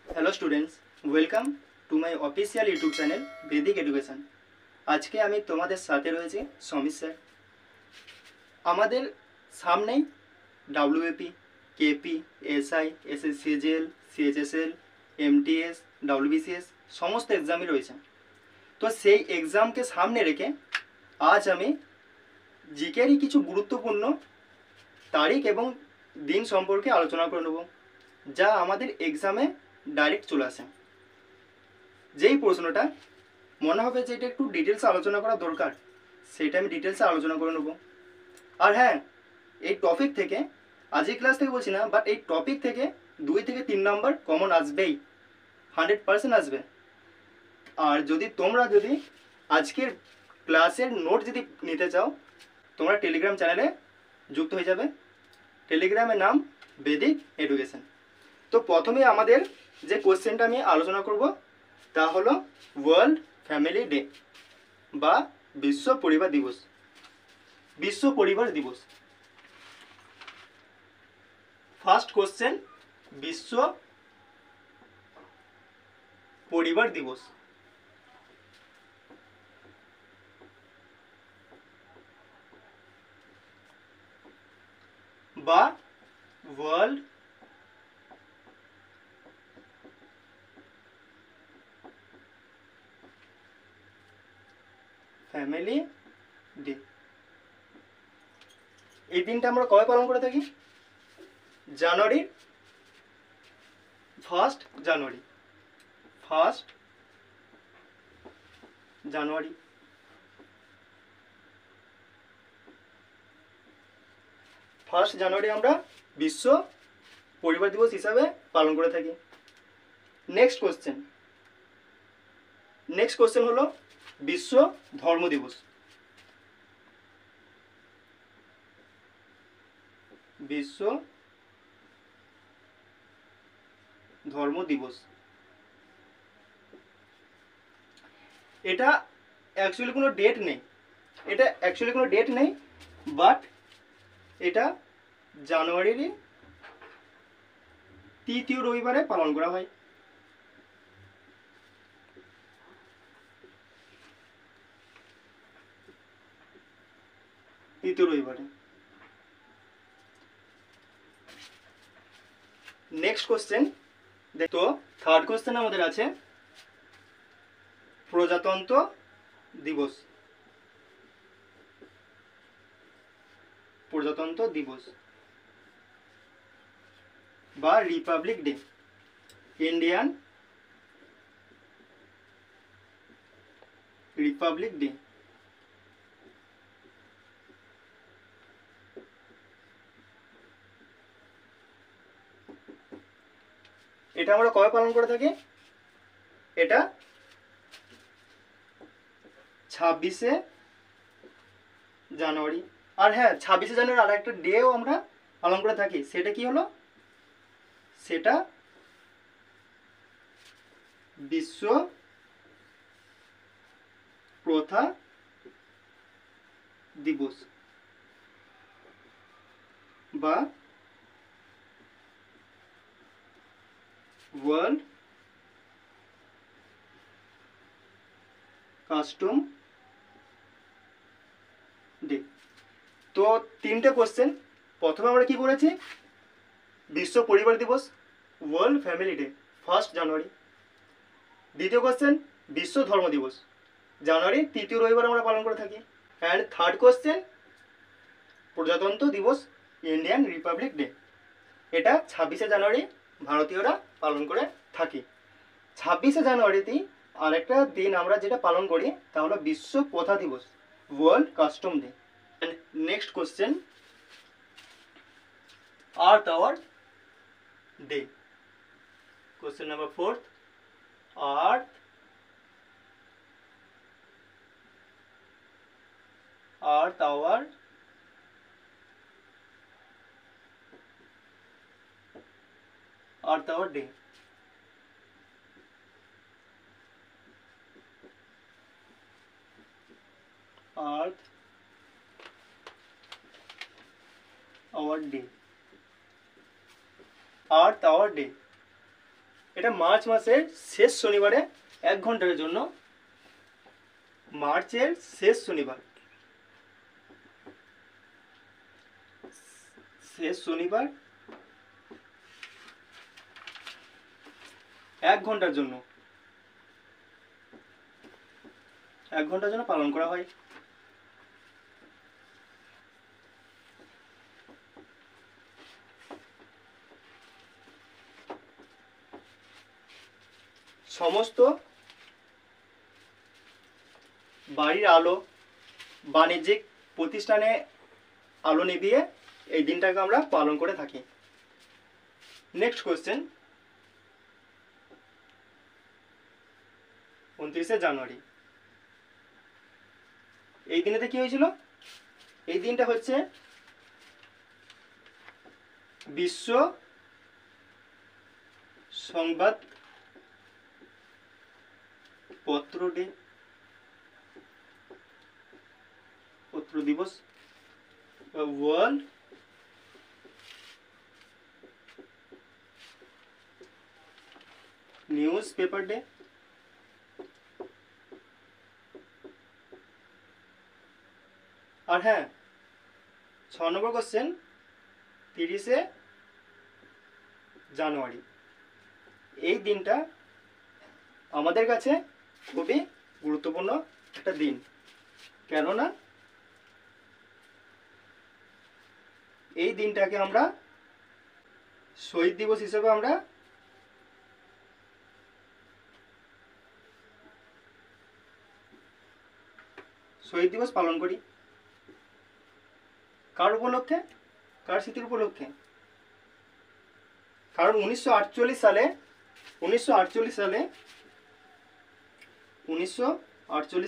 Hello students, welcome to my official YouTube channel Vedic education. আজকে আমি তোমাদের সাথে রয়েছি সমীর স্যার। আমাদের সামনেই WAP, KP, SI, SSCGL, CHSL, MTS, WBCS সমস্ত এক্সামই রয়েছে। তো সেই এক্সামকে সামনে রেখে আজ আমি জিকেরই কিছু গুরুত্বপূর্ণ তারিখ এবং দিন সম্পর্কে আলোচনা করে নেব, যা আমাদের এক্সামে ডাইরেক্ট চলে আসে। যেই প্রশ্নটা মনে হবে যে এটা একটু ডিটেলসে আলোচনা করা দরকার, সেটা আমি ডিটেলসে আলোচনা করে নেব। আর হ্যাঁ, এই টপিক থেকে আজকের ক্লাস থেকে বলছি না, বাট এই টপিক থেকে 2 থেকে 3 নাম্বার কমন আসবেই, 100% আসবে। আর তোমরা যদি আজকের ক্লাসের নোট যদি নিতে চাও, তোমরা টেলিগ্রাম চ্যানেলে যুক্ত হয়ে যাবে। টেলিগ্রামের নাম বেদিক এডুকেশন। তো প্রথমে আমাদের যে কোশ্চেনটা আমি আলোচনা করব তা হলো ওয়ার্ল্ড ফ্যামিলি ডে বা বিশ্ব পরিবার দিবস। বিশ্ব পরিবার দিবস। ফার্স্ট কোশ্চেন, বিশ্ব পরিবার দিবস। বা ওয়ার্ল্ড ফ্যামিলি ডে। এই দিনটা আমরা কবে পালন করে থাকি? জানুয়ারি 1 জানুয়ারি। 1 জানুয়ারি। আমরা বিশ্ব পরিবার দিবস হিসাবে পালন করে থাকি। নেক্সট কোশ্চেন হলো বিশ্ব ধর্ম দিবস। বিশ্ব ধর্ম দিবস। এটা অ্যাকচুয়ালি কোনো ডেট নেই, বাট এটা জানুয়ারির 3য় রবিবারে পালন করা হয়। নেক্সট কোশ্চেন, তো থার্ড কোশ্চেন আমাদের আছে প্রজাতন্ত্র দিবস। প্রজাতন্ত্র দিবস বা Republic day. Indian Republic day. এটা আমরা কবে পালন করে থাকি? এটা 26শে জানুয়ারি। আর হ্যাঁ, 26শে জানুয়ারি আর একটা ডেও আমরা পালন করে থাকি। সেটা কি হলো? সেটা বিশ্ব প্রথা দিবস বা ওয়ার্ল্ড কাস্টম ডে। তো 3টে কোশ্চেন। প্রথমে আমরা কি করেছি? বিশ্ব পরিবার দিবস, ওয়ার্ল্ড ফ্যামিলি ডে 1 জানুয়ারি। দ্বিতীয় কোশ্চেন, বিশ্ব ধর্ম দিবস, জানুয়ারি 3য় রবিবার আমরা পালন করে থাকি। অ্যান্ড থার্ড কোশ্চেন, প্রজাতন্ত্র দিবস, ইন্ডিয়ান রিপাবলিক ডে। এটা 26শে জানুয়ারি ভারতীয়রা পালন করে থাকি। 26শে জানুয়ারিতেই আরেকটা দিন আমরা যেটা পালন করি তা হলো বিশ্ব প্রথা দিবস, world custom day. And next question, earth our day. Question number 4, earth our day. Earth our day. এটা মার্চ মাসের শেষ শনিবারে 1 ঘন্টার জন্য, মার্চের শেষ শনিবার, শেষ শনিবার 1 ঘন্টার জন্য, 1 ঘন্টার জন্য পালন করা হয়। সমস্ত বাড়ির আলো, বাণিজ্যিক প্রতিষ্ঠানে আলো নিভিয়ে এই দিনটাকে আমরা পালন করে থাকি। নেক্সট কোশ্চেন, 29শে জানুয়ারি এই দিনেতে কি হয়েছিল? এই দিনটা হচ্ছে বিশ্ব সংবাদ পত্র ডে, পত্র দিবস, ওয়ার্ল্ড নিউজ পেপার ডে। আর হ্যাঁ, 6 নম্বর কোশ্চেন, 30শে জানুয়ারি এই দিনটা আমাদের কাছে খুবই গুরুত্বপূর্ণ একটা দিন, কেননা এই দিনটাকে আমরা শহীদ দিবস হিসেবে আমরা শহীদ দিবস পালন করি। কার উপলক্ষে? কার স্মৃতির উপলক্ষে? কারণ 1948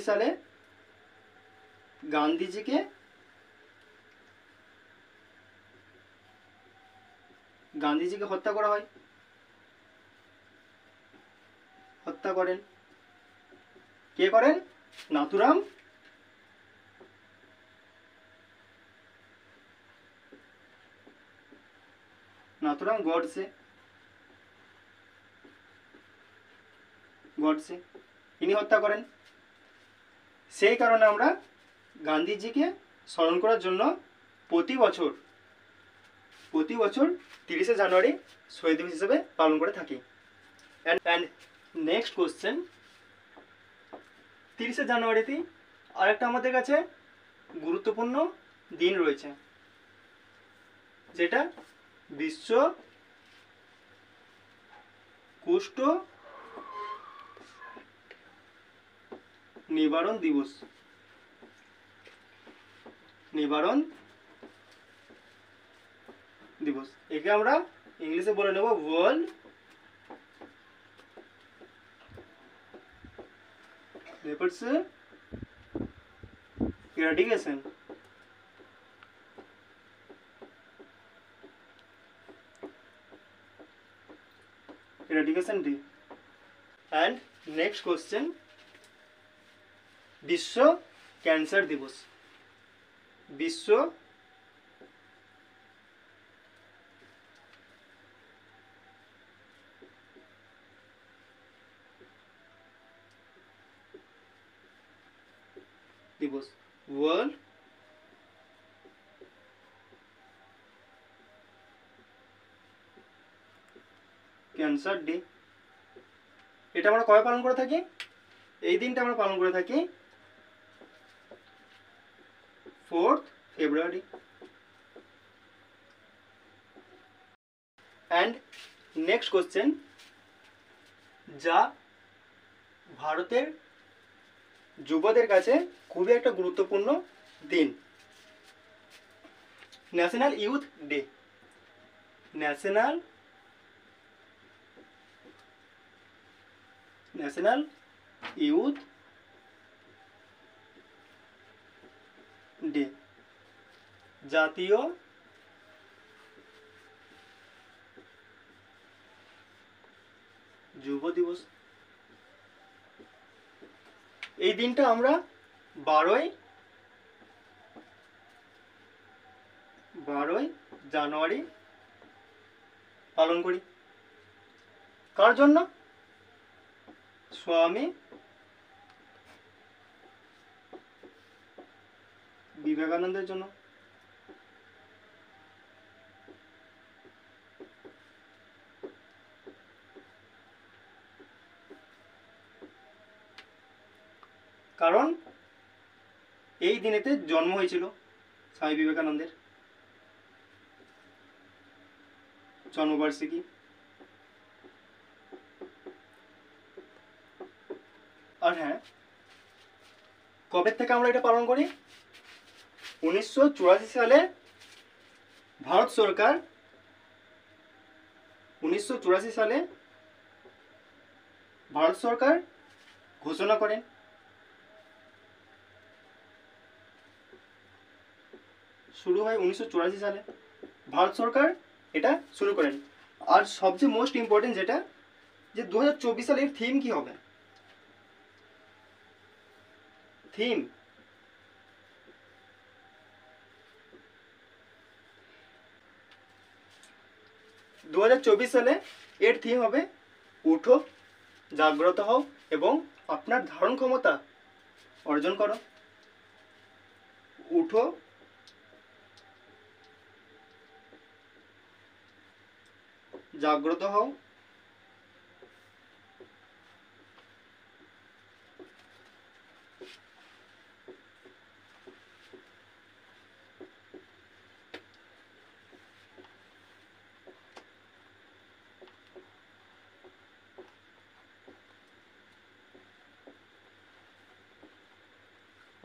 সালে গান্ধীজিকে হত্যা করা হয়। হত্যা করেন কে করেন? নাথুরাম গডসে। তিনি হত্যা করেন। সেই কারণে আমরা গান্ধীজিকে স্মরণ করার জন্য প্রতি বছর 30শে জানুয়ারি শহীদ দিবস হিসেবে পালন করে থাকি। অ্যান্ড নেক্সট কোশ্চেন, 30শে জানুয়ারিতে আরেকটা আমাদের কাছে গুরুত্বপূর্ণ দিন রয়েছে, যেটা বিশ্ব কুষ্ঠ নিবারণ দিবস। একে আমরা ইংলিশে বলে নেব world leopards eradication. Day. And next question, বিশ্ব ক্যান্সার দিবস। বিশ্ব দিবস, ওয়ার্ল্ড ক্যান্সার ডে। এটা আমরা কবে পালন করে থাকি? এই দিনটা আমরা পালন করে থাকি 4th February. And next question, যা ভারতের যুবদের কাছে খুবই একটা গুরুত্বপূর্ণ দিন, national youth day. National youth day, জাতীয় যুব দিবস। এই দিনটা আমরা 12ই জানুয়ারি পালন করি। কার জন্য? স্বামী বিবেকানন্দের জন্য। কারণ এই দিনেতে জন্ম হয়েছিল স্বামী বিবেকানন্দের, জন্মবার্ষিকী। আর হ্যাঁ, কবে থেকে আমরা এটা পালন করি? 1984 সালে ভারত সরকার 1984 সালে ভারত সরকার ঘোষণা করেন। শুরু হয় 1984 সালে, ভারত সরকার এটা শুরু করেন। আর সবচেয়ে মোস্ট ইম্পর্টেন্ট যেটা, যে 2024 সালের থিম কি হবে? থিম 2024 সালে এর থিম হবে উঠো, জাগ্রত হও এবং আপনার ধারণ ক্ষমতা অর্জন করো। উঠো, জাগ্রত হও,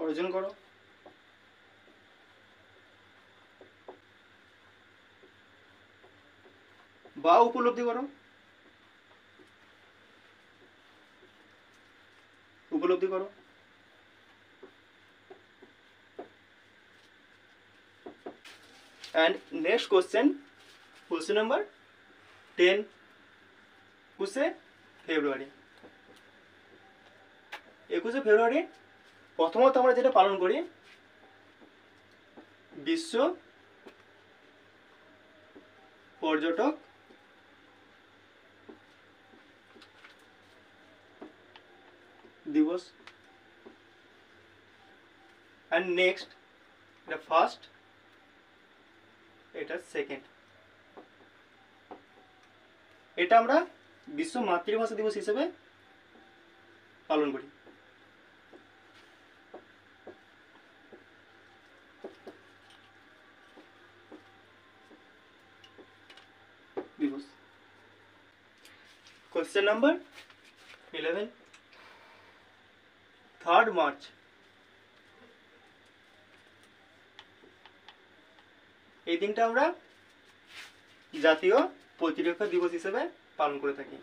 অর্জন করো। বা উপলব্ধি করো, উপলব্ধি করো। And next question number 10, 21 ফেব্রুয়ারি। 21 ফেব্রুয়ারি প্রথমত আমরা যেটা পালন করি, বিশ্ব পর্যটক দিবস। অ্যান্ড নেক্সট, এটা ফার্স্ট, এটা সেকেন্ড। এটা আমরা বিশ্ব মাতৃভাষা দিবস হিসেবে পালন করি। দিবস। Question number 11, 3rd March. এই দিনটা আমরা জাতীয় প্রতিরক্ষা দিবস হিসেবে পালন করে থাকি।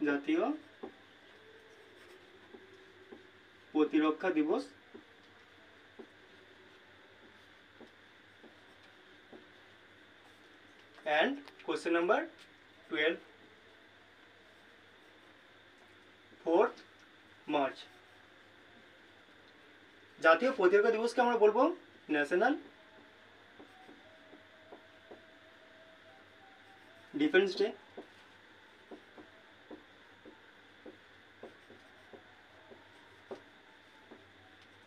জাতীয় প্রতিরক্ষা দিবস। And question number 12, 4th March. জাতীয় প্রতিরক্ষা দিবসকে আমরা বলবো national defence day.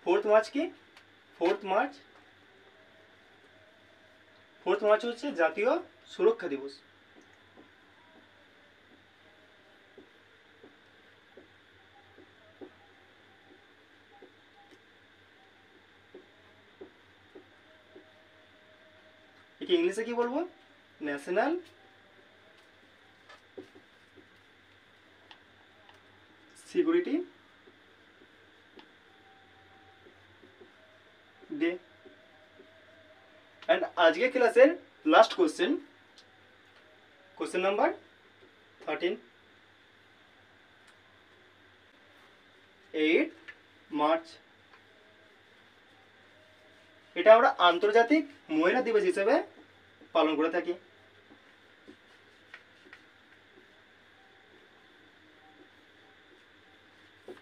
4th March কি? 4th মার্চ হচ্ছে জাতীয় সুরক্ষা দিবস। একে ইংলিশে কি বলবো? National security day. এন্ড আজকে ক্লাসের লাস্ট কোশ্চেন নাম্বার 13, 8 মার্চ। এটা আমরা আন্তর্জাতিক মহিলা দিবস হিসেবে পালন করে থাকি।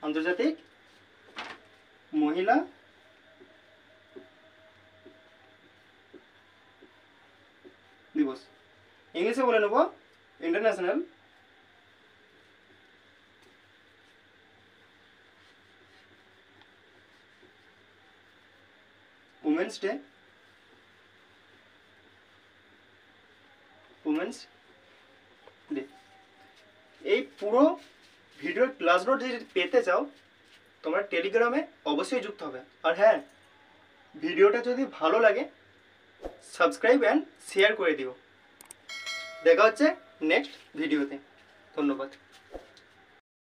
আন্তর্জাতিক মহিলা দিবস। ইংলিশে বলে নেব international women's day, women's day. এই পুরো ভিডিওর ক্লাস নোট যদি পেতে চাও তোমরা টেলিগ্রামে অবশ্যই যুক্ত হবে। আর হ্যাঁ, ভিডিওটা যদি ভালো লাগে সাবস্ক্রাইব অ্যান্ড শেয়ার করে দিও। দেখা হচ্ছে নেক্সট ভিডিওতে। ধন্যবাদ।